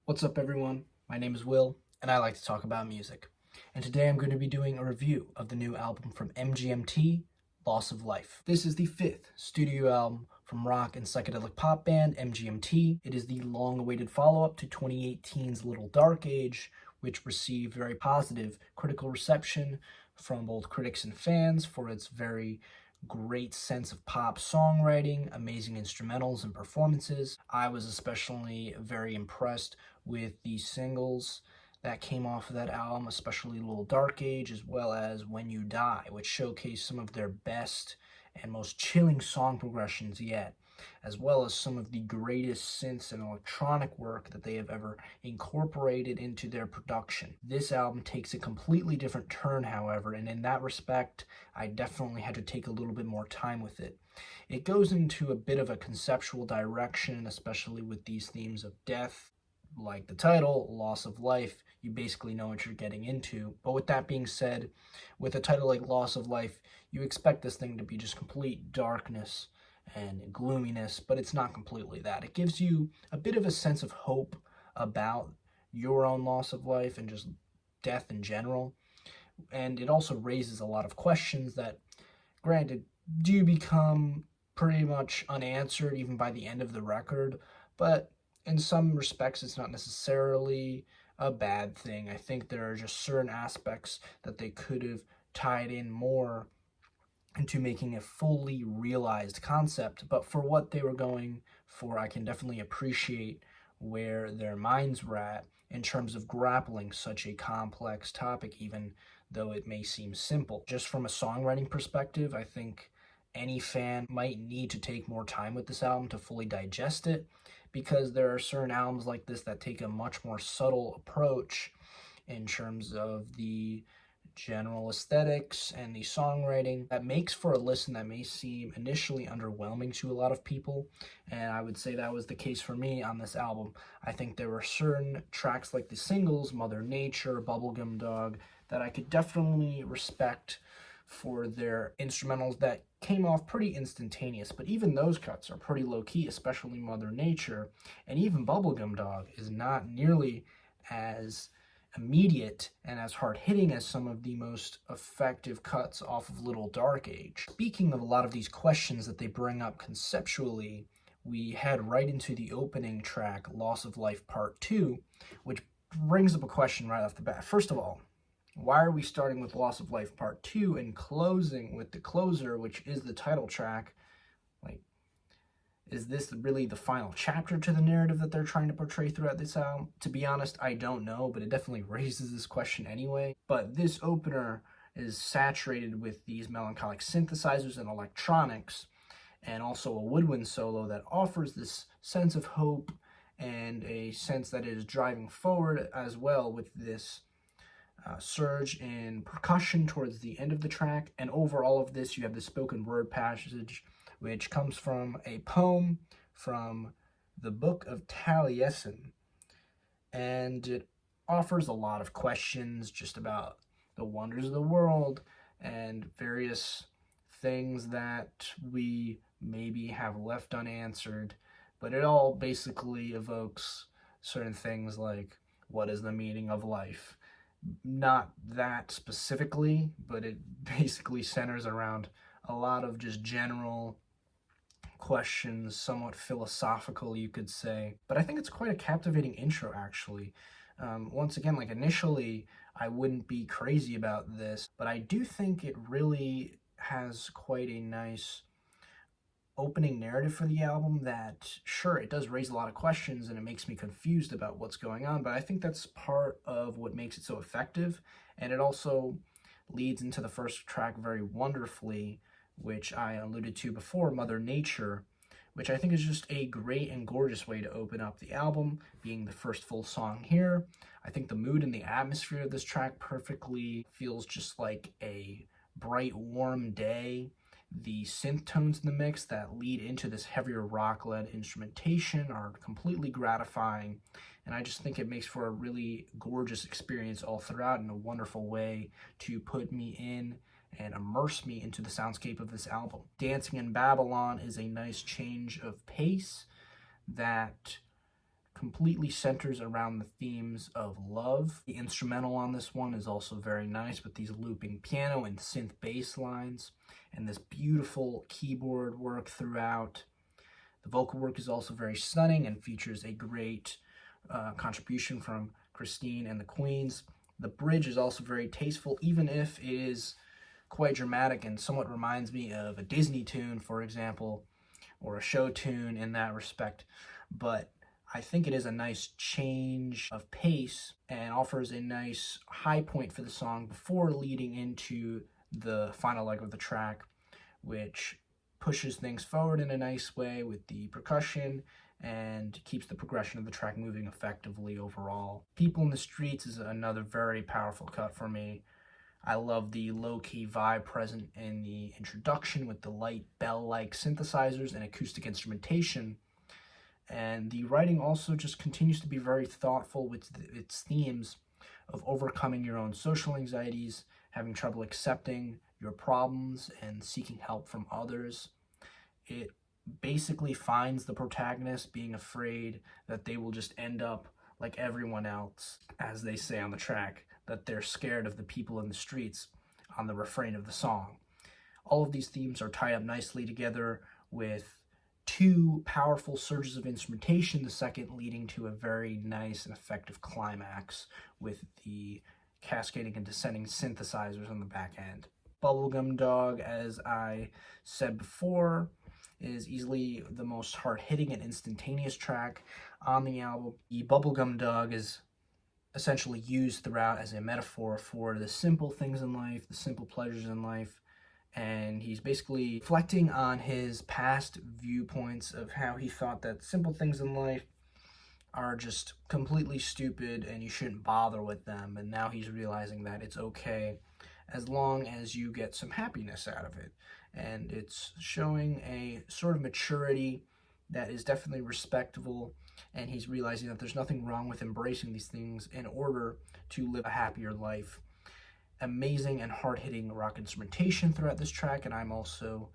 What's up, everyone? My name is Will, and I like to talk about music. And today I'm going to be doing a review of the new album from MGMT, Loss of Life. This is the fifth studio album from rock and psychedelic pop band MGMT. It is the long-awaited follow-up to 2018's Little Dark Age, which received very positive critical reception from both critics and fans for its very great sense of pop songwriting, amazing instrumentals and performances. I was especially very impressed with the singles that came off of that album, especially Little Dark Age, as well as When You Die, which showcased some of their best and most chilling song progressions yet, as well as some of the greatest synths and electronic work that they have ever incorporated into their production. This album takes a completely different turn, however, and in that respect, I definitely had to take a little bit more time with it. It goes into a bit of a conceptual direction, especially with these themes of death, like the title, Loss of Life. You basically know what you're getting into. But with that being said, with a title like Loss of Life, you expect this thing to be just complete darkness and gloominess, but it's not completely that. It gives you a bit of a sense of hope about your own loss of life and just death in general. And it also raises a lot of questions that, granted, do become pretty much unanswered even by the end of the record, but in some respects it's not necessarily a bad thing. I think there are just certain aspects that they could have tied in more into making a fully realized concept, but for what they were going for, I can definitely appreciate where their minds were at in terms of grappling such a complex topic, even though it may seem simple. Just from a songwriting perspective, I think any fan might need to take more time with this album to fully digest it, because there are certain albums like this that take a much more subtle approach in terms of the general aesthetics and the songwriting that makes for a listen that may seem initially underwhelming to a lot of people, and I would say that was the case for me on this album. I think there were certain tracks like the singles, Mother Nature, Bubblegum Dog, that I could definitely respect for their instrumentals that came off pretty instantaneous, but even those cuts are pretty low-key, especially Mother Nature, and even Bubblegum Dog is not nearly as immediate and as hard-hitting as some of the most effective cuts off of Little Dark Age. Speaking of a lot of these questions that they bring up conceptually, we head right into the opening track, Loss of Life Part 2, which brings up a question right off the bat. First of all, why are we starting with Loss of Life Part 2 and closing with the closer, which is the title track? Like, is this really the final chapter to the narrative that they're trying to portray throughout this album? To be honest, I don't know, but it definitely raises this question anyway. But this opener is saturated with these melancholic synthesizers and electronics, and also a woodwind solo that offers this sense of hope and a sense that it is driving forward, as well with this surge in percussion towards the end of the track. And over all of this, you have the spoken word passage, which comes from a poem from the Book of Taliesin, and it offers a lot of questions just about the wonders of the world and various things that we maybe have left unanswered, but it all basically evokes certain things like, what is the meaning of life? Not that specifically, but it basically centers around a lot of just general questions, somewhat philosophical, you could say. But I think it's quite a captivating intro, actually. Once again, like initially, I wouldn't be crazy about this, but I do think it really has quite a nice opening narrative for the album that, sure, it does raise a lot of questions and it makes me confused about what's going on, but I think that's part of what makes it so effective, and it also leads into the first track very wonderfully, which I alluded to before, Mother Nature, which I think is just a great and gorgeous way to open up the album, being the first full song here. I think the mood and the atmosphere of this track perfectly feels just like a bright, warm day. The synth tones in the mix that lead into this heavier rock-led instrumentation are completely gratifying, and I just think it makes for a really gorgeous experience all throughout, in a wonderful way to put me in and immerse me into the soundscape of this album. Dancing in Babylon is a nice change of pace that completely centers around the themes of love. The instrumental on this one is also very nice with these looping piano and synth bass lines and this beautiful keyboard work throughout. The vocal work is also very stunning and features a great contribution from Christine and the Queens. The bridge is also very tasteful, even if it is quite dramatic and somewhat reminds me of a Disney tune, for example, or a show tune in that respect. But I think it is a nice change of pace and offers a nice high point for the song before leading into the final leg of the track, which pushes things forward in a nice way with the percussion and keeps the progression of the track moving effectively overall. People in the Streets is another very powerful cut for me. I love the low-key vibe present in the introduction with the light bell-like synthesizers and acoustic instrumentation. And the writing also just continues to be very thoughtful with its themes of overcoming your own social anxieties, having trouble accepting your problems, and seeking help from others. It basically finds the protagonist being afraid that they will just end up like everyone else, as they say on the track, that they're scared of the people in the streets on the refrain of the song. All of these themes are tied up nicely together with two powerful surges of instrumentation, the second leading to a very nice and effective climax with the cascading and descending synthesizers on the back end. Bubblegum Dog, as I said before, is easily the most hard-hitting and instantaneous track on the album. The Bubblegum Dog is essentially used throughout as a metaphor for the simple things in life, the simple pleasures in life, and he's basically reflecting on his past viewpoints of how he thought that simple things in life are just completely stupid and you shouldn't bother with them, and now he's realizing that it's okay as long as you get some happiness out of it. And it's showing a sort of maturity that is definitely respectable, and he's realizing that there's nothing wrong with embracing these things in order to live a happier life. Amazing and hard-hitting rock instrumentation throughout this track, and I'm also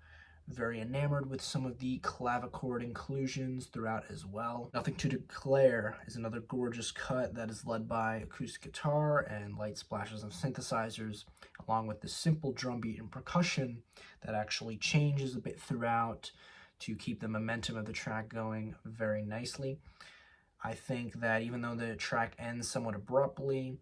very enamored with some of the clavichord inclusions throughout as well. Nothing to Declare is another gorgeous cut that is led by acoustic guitar and light splashes of synthesizers, along with the simple drum beat and percussion that actually changes a bit throughout to keep the momentum of the track going very nicely. I think that even though the track ends somewhat abruptly,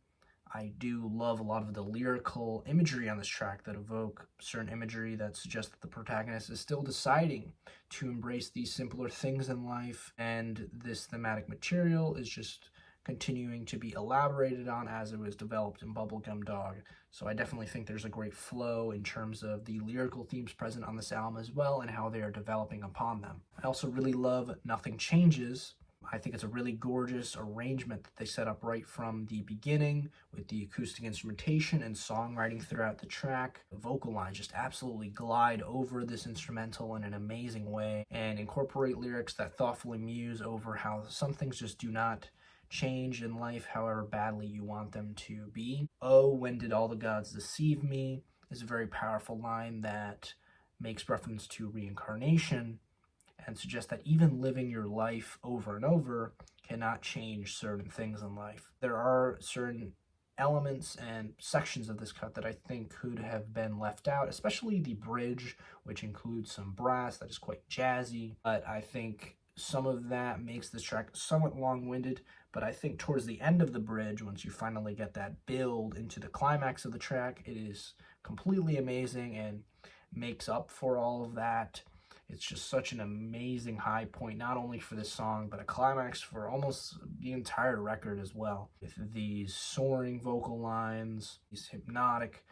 I do love a lot of the lyrical imagery on this track that evoke certain imagery that suggests that the protagonist is still deciding to embrace these simpler things in life, and this thematic material is just continuing to be elaborated on as it was developed in Bubblegum Dog. So I definitely think there's a great flow in terms of the lyrical themes present on this album as well and how they are developing upon them. I also really love Nothing Changes. I think it's a really gorgeous arrangement that they set up right from the beginning with the acoustic instrumentation and songwriting throughout the track. The vocal lines just absolutely glide over this instrumental in an amazing way and incorporate lyrics that thoughtfully muse over how some things just do not change in life however badly you want them to be. Oh, when did all the gods deceive me is a very powerful line that makes reference to reincarnation and suggests that even living your life over and over cannot change certain things in life. There are certain elements and sections of this cut that I think could have been left out, especially the bridge, which includes some brass that is quite jazzy, but I think some of that makes this track somewhat long-winded. But I think towards the end of the bridge, once you finally get that build into the climax of the track, it is completely amazing and makes up for all of that. It's just such an amazing high point, not only for this song, but a climax for almost the entire record as well. With these soaring vocal lines, these hypnotic,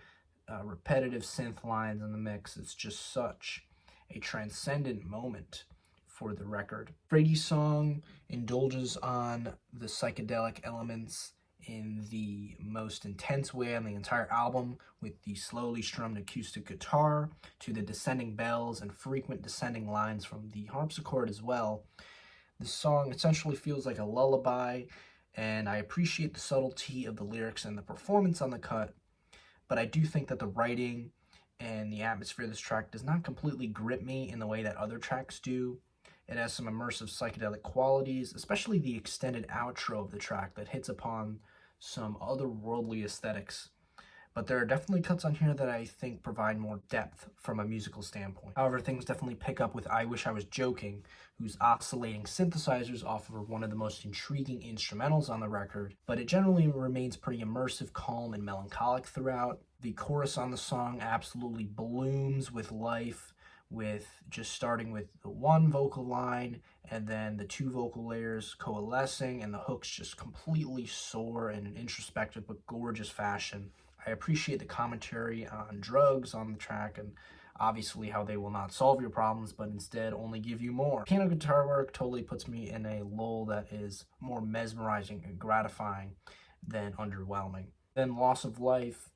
repetitive synth lines in the mix, it's just such a transcendent moment for the record. Brady's song indulges on the psychedelic elements in the most intense way on the entire album, with the slowly strummed acoustic guitar to the descending bells and frequent descending lines from the harpsichord as well. The song essentially feels like a lullaby, and I appreciate the subtlety of the lyrics and the performance on the cut, but I do think that the writing and the atmosphere of this track does not completely grip me in the way that other tracks do. It has some immersive psychedelic qualities, especially the extended outro of the track that hits upon some otherworldly aesthetics. But there are definitely cuts on here that I think provide more depth from a musical standpoint. However, things definitely pick up with I Wish I Was Joking, whose oscillating synthesizers offer one of the most intriguing instrumentals on the record, but it generally remains pretty immersive, calm, and melancholic throughout. The chorus on the song absolutely blooms with life, with just starting with the one vocal line and then the two vocal layers coalescing, and the hooks just completely soar in an introspective but gorgeous fashion. I appreciate the commentary on drugs on the track, and obviously how they will not solve your problems, but instead only give you more. Piano guitar work totally puts me in a lull that is more mesmerizing and gratifying than underwhelming. Then Loss of Life,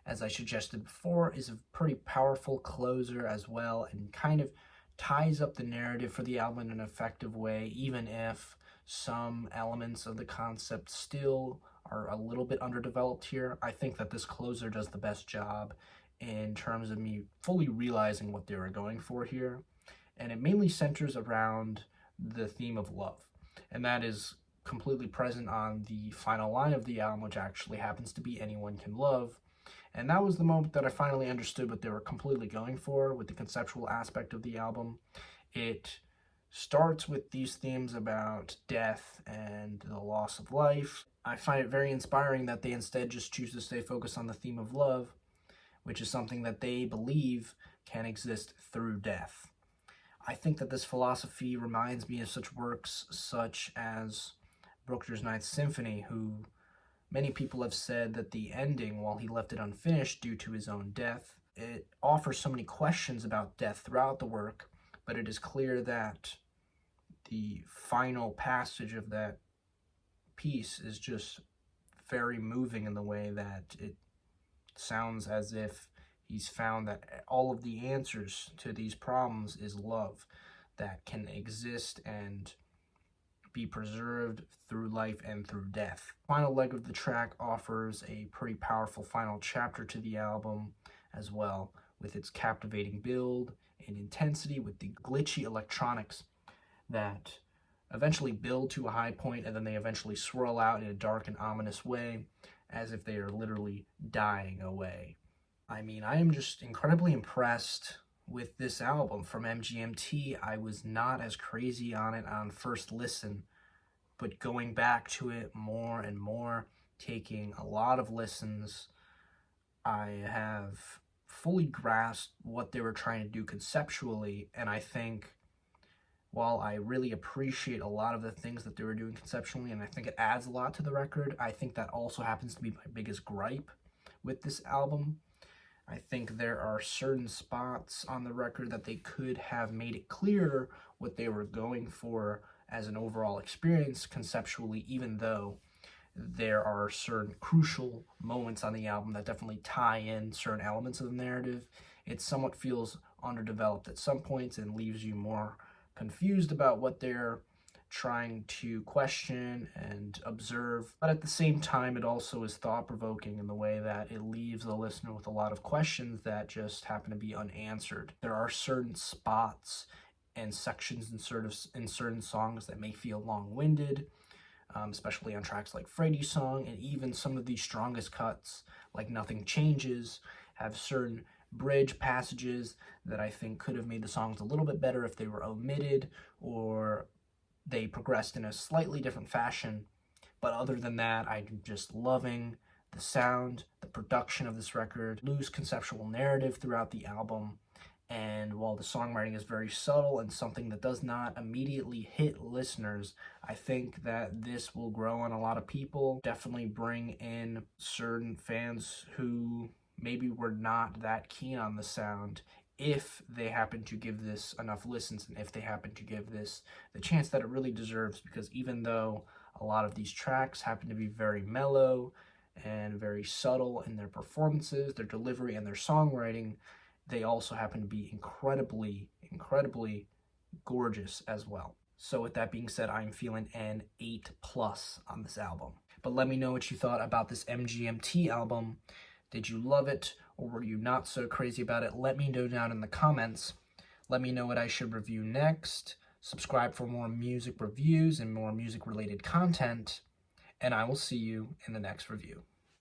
as I suggested before, is a pretty powerful closer as well, and kind of ties up the narrative for the album in an effective way, even if some elements of the concept still are a little bit underdeveloped here. I think that this closer does the best job in terms of me fully realizing what they were going for here. And it mainly centers around the theme of love. And that is completely present on the final line of the album, which actually happens to be Anyone Can Love. And that was the moment that I finally understood what they were completely going for with the conceptual aspect of the album. It starts with these themes about death and the loss of life. I find it very inspiring that they instead just choose to stay focused on the theme of love, which is something that they believe can exist through death. I think that this philosophy reminds me of such works such as Bruckner's Ninth Symphony, who many people have said that the ending, while he left it unfinished due to his own death, it offers so many questions about death throughout the work, but it is clear that the final passage of that piece is just very moving in the way that it sounds as if he's found that all of the answers to these problems is love that can exist and be preserved through life and through death. Final leg of the track offers a pretty powerful final chapter to the album as well, with its captivating build and intensity, with the glitchy electronics that eventually build to a high point and then they eventually swirl out in a dark and ominous way, as if they are literally dying away. I mean, I am just incredibly impressed with this album from MGMT. I was not as crazy on it on first listen, but going back to it more and more, taking a lot of listens, I have fully grasped what they were trying to do conceptually, and I think while I really appreciate a lot of the things that they were doing conceptually, and I think it adds a lot to the record, I think that also happens to be my biggest gripe with this album. I think there are certain spots on the record that they could have made it clearer what they were going for as an overall experience conceptually, even though there are certain crucial moments on the album that definitely tie in certain elements of the narrative. It somewhat feels underdeveloped at some points and leaves you more confused about what they're trying to question and observe, but at the same time it also is thought-provoking in the way that it leaves the listener with a lot of questions that just happen to be unanswered. There are certain spots and sections in certain songs that may feel long-winded, especially on tracks like Freddie's Song, and even some of the strongest cuts like Nothing Changes have certain bridge passages that I think could have made the songs a little bit better if they were omitted or they progressed in a slightly different fashion. But other than that, I'm just loving the sound, the production of this record, loose conceptual narrative throughout the album. And while the songwriting is very subtle and something that does not immediately hit listeners, I think that this will grow on a lot of people, definitely bring in certain fans who maybe were not that keen on the sound, if they happen to give this enough listens and if they happen to give this the chance that it really deserves, because even though a lot of these tracks happen to be very mellow and very subtle in their performances, their delivery, and their songwriting, they also happen to be incredibly, incredibly gorgeous as well. So with that being said, I'm feeling an 8+ on this album. But let me know what you thought about this MGMT album. Did you love it, or were you not so crazy about it? Let me know down in the comments. Let me know what I should review next. subscribe for more music reviews and more music-related content, and I will see you in the next review.